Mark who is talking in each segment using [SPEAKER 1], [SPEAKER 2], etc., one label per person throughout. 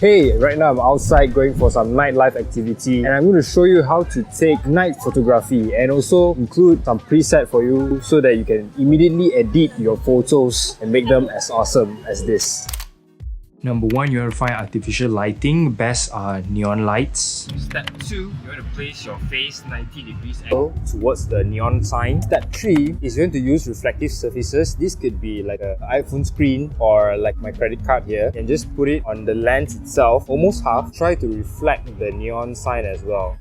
[SPEAKER 1] Hey, right now I'm outside going for some nightlife activity and I'm going to show you how to take night photography and also include some preset for you so that you can immediately edit your photos and make them as awesome as this. Number 1, you want to find artificial lighting. Best are neon lights. Step 2, you want to place your face 90 degrees angle towards the neon sign. Step 3 is going to use reflective surfaces. This could be like an iPhone screen or like my credit card here. And just put it on the lens itself, almost half. Try to reflect the neon sign as well.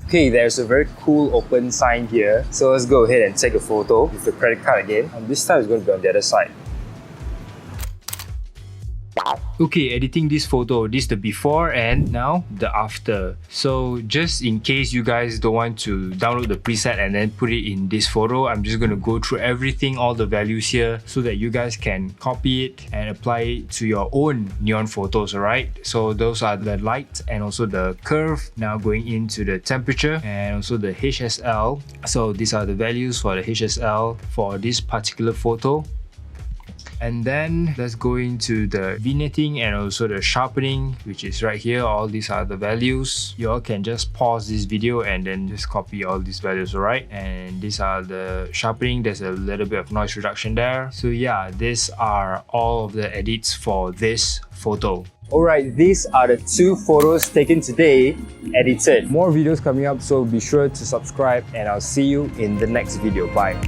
[SPEAKER 1] Okay, there's a very cool open sign here. So let's go ahead and take a photo with the credit card again. And this time it's going to be on the other side. Okay, editing this photo, this is the before and now the after. So just in case you guys don't want to download the preset and then put it in this photo, I'm just going to go through everything, all the values here, so that you guys can copy it and apply it to your own neon photos, alright? So those are the light and also the curve. Now going into the temperature and also the HSL. So these are the values for the HSL for this particular photo. And then let's go into the vignetting and also the sharpening, which is right here. All these are the values. You all can just pause this video and then just copy all these values, alright? And these are the sharpening. There's a little bit of noise reduction there. So yeah, these are all of the edits for this photo. Alright, these are the 2 photos taken today, edited. More videos coming up, so be sure to subscribe and I'll see you in the next video. Bye.